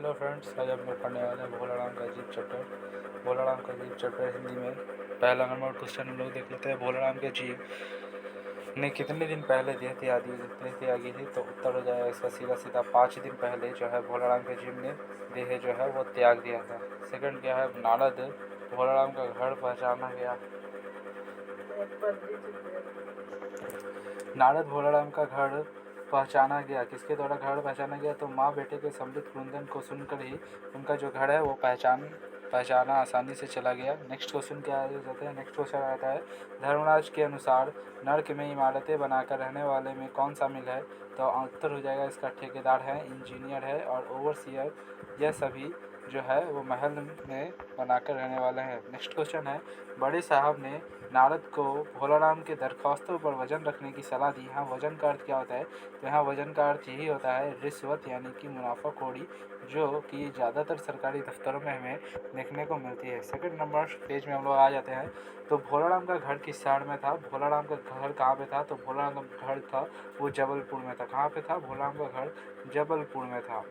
Hello friends, आज हम लोग पढ़ने वाले हैं भोलाराम का अजीब चैप्टर। भोलाराम का अजीब चैप्टर हिंदी में पहला नंबर क्वेश्चन हम लोग देख लेते हैं। भोलाराम के जीव ने कितने दिन पहले देह त्यागी थी? तो उत्तर हो जाएगा इसका सीधा सीधा 5 दिन पहले जो है भोलाराम के जीव ने देह जो है वो त्याग दिया था। सेकंड क्या है, नारद भोलाराम का घर पहचाना गया। नारद भोलाराम का घर पहचाना गया। किसके द्वारा घर पहचाना गया? तो माँ बेटे के समृद्ध क्रंदन को सुनकर ही उनका जो घर है वो पहचाना आसानी से चला गया। नेक्स्ट क्वेश्चन क्या आ जाता है? नेक्स्ट क्वेश्चन आता है, धर्मराज के अनुसार नर्क में इमारतें बनाकर रहने वाले में कौन शामिल है? तो उत्तर हो जाएगा इसका ठेकेदार है, इंजीनियर है और ओवरसियर। यह सभी जो है वो महल में बनाकर रहने वाले हैं। नेक्स्ट क्वेश्चन है, बड़े साहब ने नारद को भोलाराम के दरख्वास्तों पर वजन रखने की सलाह दी। यहाँ वजन का अर्थ क्या होता है? तो यहाँ वजन का अर्थ यही होता है रिश्वत, यानी कि मुनाफाखोरी, जो कि ज़्यादातर सरकारी दफ्तरों में हमें देखने को मिलती है। सेकंड नंबर पेज में हम लोग आ जाते हैं। तो भोलाराम का घर किस शहर में था? भोलाराम का घर कहाँ पे था? तो भोलाराम का घर था वो जबलपुर में था। कहाँ पे था? भोलाराम का घर जबलपुर में था।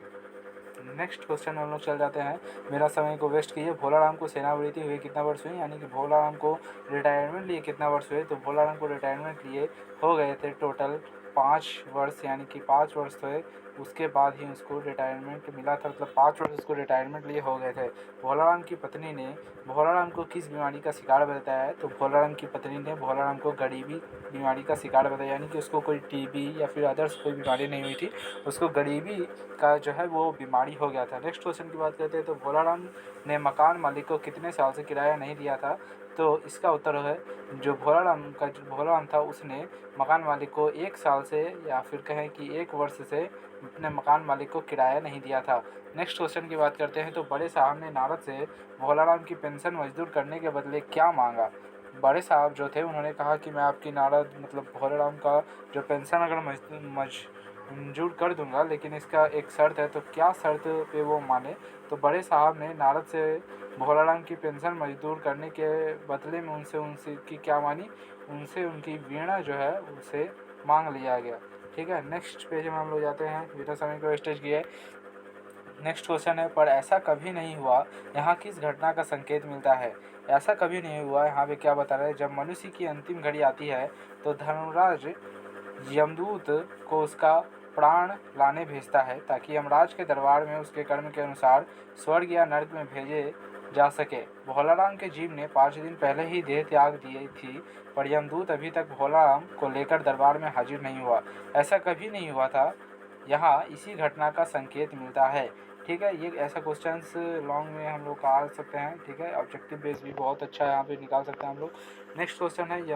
नेक्स्ट क्वेश्चन हम लोग चल जाते हैं, मेरा समय को वेस्ट कीजिए। भोलाराम को सेनावृत्ति हुए कितना वर्ष हुई? यानी कि भोलाराम को रिटायरमेंट लिए कितना वर्ष हुए? तो भोलाराम को रिटायरमेंट लिए हो गए थे टोटल 5 वर्ष, यानी कि 5 वर्ष हुए। उसके बाद ही उसको रिटायरमेंट मिला था, मतलब 5 वर्ष उसको रिटायरमेंट लिए हो गए थे। भोलाराम की पत्नी ने भोलाराम को किस बीमारी का शिकार बताया है? तो भोलाराम की पत्नी ने भोलाराम को गरीबी बीमारी का शिकार बताया, यानी कि उसको कोई टीबी या फिर अदर्स कोई बीमारी नहीं हुई थी, उसको गरीबी का जो है वो बीमारी हो गया था। नेक्स्ट क्वेश्चन की बात करते हैं, तो भोलाराम ने मकान मालिक को कितने साल से किराया नहीं दिया था? तो इसका उत्तर है, जो भोलाराम था उसने मकान मालिक को 1 साल से या फिर कहें कि 1 वर्ष से अपने मकान मालिक को किराया नहीं दिया था। नेक्स्ट क्वेश्चन की बात करते हैं, तो बड़े साहब ने नारद से भोलाराम की पेंशन मजदूर करने के बदले क्या मांगा? बड़े साहब जो थे उन्होंने कहा कि मैं आपकी नारद मतलब भोलाराम का जो पेंशन अगर मंजूर कर दूंगा, लेकिन इसका एक शर्त है। तो क्या शर्त पे वो माने? तो बड़े साहब ने नारद से भोलाराम की पेंशन मजदूर करने के बदले में उनकी क्या मानी? उनसे उनकी वीणा जो है उसे मांग लिया गया। ठीक है, नेक्स्ट पेज में हम लोग जाते हैं, बिना समय को वेस्टेज किए। नेक्स्ट क्वेश्चन है, पर ऐसा कभी नहीं हुआ, यहाँ किस घटना का संकेत मिलता है? ऐसा कभी नहीं हुआ, यहाँ पे क्या बता रहा है? जब मनुष्य की अंतिम घड़ी आती है तो धर्मराज यमदूत को उसका प्राण लाने भेजता है, ताकि यमराज के दरबार में उसके कर्म के अनुसार स्वर्ग या नर्क में भेजे जा सके। भोलाराम के जीव ने 5 दिन पहले ही देह त्याग दी थी, पर यमदूत अभी तक भोलाराम को लेकर दरबार में हाजिर नहीं हुआ। ऐसा कभी नहीं हुआ था, यहाँ इसी घटना का संकेत मिलता है। ठीक है, ये ऐसा क्वेश्चंस लॉन्ग में हम लोग निकाल सकते हैं। ठीक है, ऑब्जेक्टिव बेस भी बहुत अच्छा है, यहाँ पे निकाल सकते हैं हम लोग। नेक्स्ट क्वेश्चन है,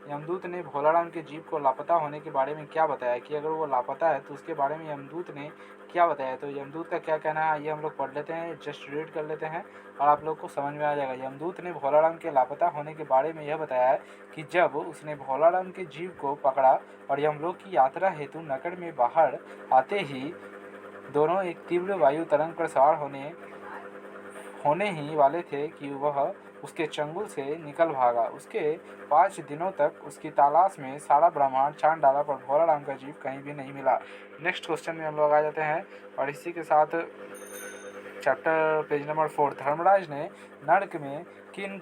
यमदूत ने भोलाराम के जीव को लापता होने के बारे में क्या बताया? कि अगर वो लापता है तो उसके बारे में यमदूत ने क्या बताया? तो यमदूत का क्या कहना है ये हम लोग पढ़ लेते हैं, जस्ट रीड कर लेते हैं और आप लोग को समझ में आ जाएगा। यमदूत ने भोलाराम के लापता होने के बारे में यह बताया है कि जब उसने भोलाराम के जीव को पकड़ा और यमलोक की यात्रा हेतु नगर में बाहर आते ही दोनों एक तीव्र वायु तरंग पर सवार होने ही वाले थे कि वह उसके चंगुल से निकल भागा। उसके 5 दिनों तक उसकी तलाश में सारा ब्रह्मांड छान डाला, पर भोलाराम का जीव कहीं भी नहीं मिला। नेक्स्ट क्वेश्चन में हम लोग आ जाते हैं और इसी के साथ चैप्टर पेज नंबर 4, धर्मराज ने नर्क में किन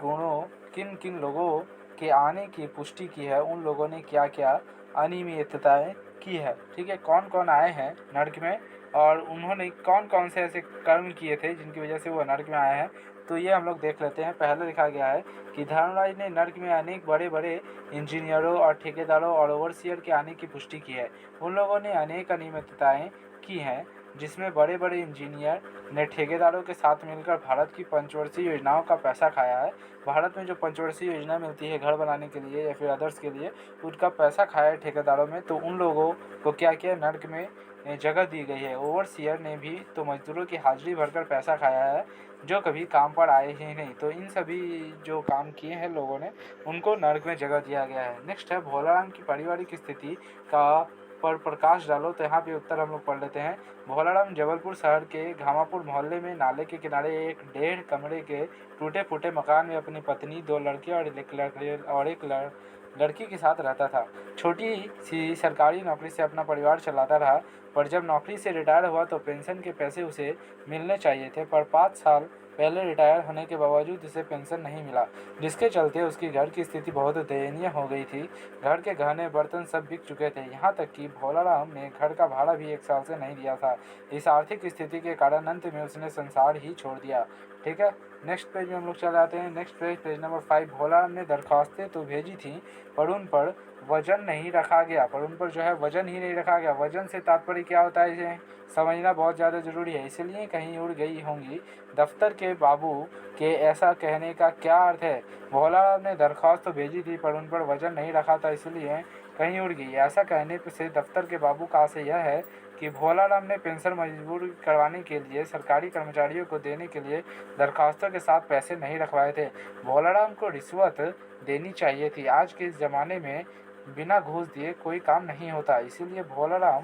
किन लोगों के आने की पुष्टि की है? उन लोगों ने क्या क्या अनियमितताएं की है? ठीक है, कौन कौन आए हैं नर्क में और उन्होंने कौन कौन से ऐसे कर्म किए थे जिनकी वजह से वो नर्क में आए हैं? तो ये हम लोग देख लेते हैं। पहले लिखा गया है कि धर्मराज ने नर्क में अनेक बड़े बड़े इंजीनियरों और ठेकेदारों और ओवरसियर के आने की पुष्टि की है। उन लोगों ने अनेक अनियमितताएं की हैं, जिसमें बड़े बड़े इंजीनियर ने ठेकेदारों के साथ मिलकर भारत की पंचवर्षीय योजनाओं का पैसा खाया है। भारत में जो पंचवर्षीय योजना मिलती है घर बनाने के लिए या फिर अदर्स के लिए, उसका पैसा खाया है ठेकेदारों में। तो उन लोगों को क्या किया? नर्क में जगह दी गई है। ओवरसियर ने भी तो मजदूरों की हाजिरी भरकर पैसा खाया है, जो कभी काम पर आए ही नहीं। तो इन सभी जो काम किए हैं लोगों ने, उनको नर्क में जगह दिया गया है। नेक्स्ट है, भोलाराम की पारिवारिक स्थिति का पर प्रकाश डालो। तो यहाँ पे उत्तर हम लोग पढ़ लेते हैं। भोलाराम जबलपुर शहर के घामापुर मोहल्ले में नाले के किनारे एक 1.5 कमरे के टूटे फूटे मकान में अपनी पत्नी, 2 लड़के और एक लड़की के साथ रहता था। छोटी सी सरकारी नौकरी से अपना परिवार चलाता रहा। पर जब नौकरी से रिटायर हुआ तो पेंशन के पैसे उसे मिलने चाहिए थे, पर 5 साल पहले रिटायर होने के बावजूद उसे पेंशन नहीं मिला, जिसके चलते उसकी घर की स्थिति बहुत दयनीय हो गई थी। घर के गहने बर्तन सब बिक चुके थे, यहाँ तक कि भोलाराम ने घर का भाड़ा भी 1 साल से नहीं दिया था। इस आर्थिक स्थिति के कारण अंत में उसने संसार ही छोड़ दिया। ठीक है, नेक्स्ट पेज में हम लोग चले आते हैं। Next page, page number 5। Bholaram ने दरख्वास्तें तो भेजी थी, पर उन पर वजन नहीं रखा गया, पर उन पर जो है वजन ही नहीं रखा गया। वजन से तात्पर्य क्या होता है, इसे समझना बहुत ज़्यादा ज़रूरी है, इसलिए कहीं उड़ गई होंगी। दफ्तर के बाबू के ऐसा कहने का क्या अर्थ है? भोलाराम ने दरख्वास्त तो भेजी थी, पर उन पर वजन नहीं रखा था, इसलिए कहीं उड़ गई। ऐसा कहने से दफ्तर के बाबू का आशय यह है कि भोलाराम ने पेंशन मजबूर करवाने के लिए सरकारी कर्मचारियों को देने के लिए दरखास्तों के साथ पैसे नहीं रखवाए थे। भोलाराम को रिश्वत देनी चाहिए थी। आज के इस ज़माने में बिना घूस दिए कोई काम नहीं होता, इसलिए भोलाराम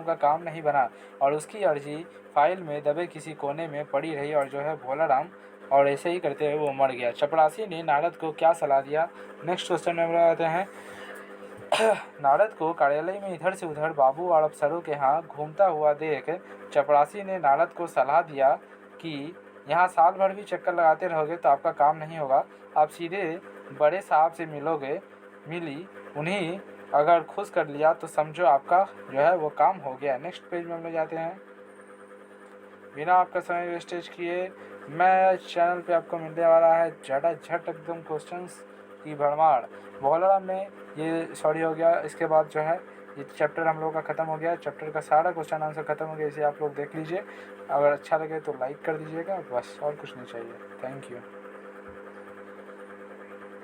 का काम नहीं बना और उसकी अर्जी फाइल में दबे किसी कोने में पड़ी रही और जो है भोलाराम और ऐसे ही करते हुए वो मर गया। चपरासी ने नारद को क्या सलाह दिया? नेक्स्ट क्वेश्चन में बताते हैं। नारद को कार्यालय में इधर से उधर बाबू और अफसरों के यहाँ घूमता हुआ देख चपरासी ने नारद को सलाह दिया कि यहाँ साल भर भी चक्कर लगाते रहोगे तो आपका काम नहीं होगा, आप सीधे बड़े साहब से मिली उन्हीं अगर खुश कर लिया तो समझो आपका जो है वो काम हो गया। नेक्स्ट पेज में हम लोग जाते हैं। बिना आपका समय वेस्टेज किए मैं चैनल पे आपको मिलने वाला है झट एकदम क्वेश्चंस की भरमार। भोलाराम ने ये सॉरी हो गया, इसके बाद जो है ये चैप्टर हम लोग का ख़त्म हो गया। चैप्टर का सारा क्वेश्चन आंसर ख़त्म हो गया, इसे आप लोग देख लीजिए। अगर अच्छा लगे तो लाइक कर दीजिएगा, बस और कुछ नहीं चाहिए। Thank you.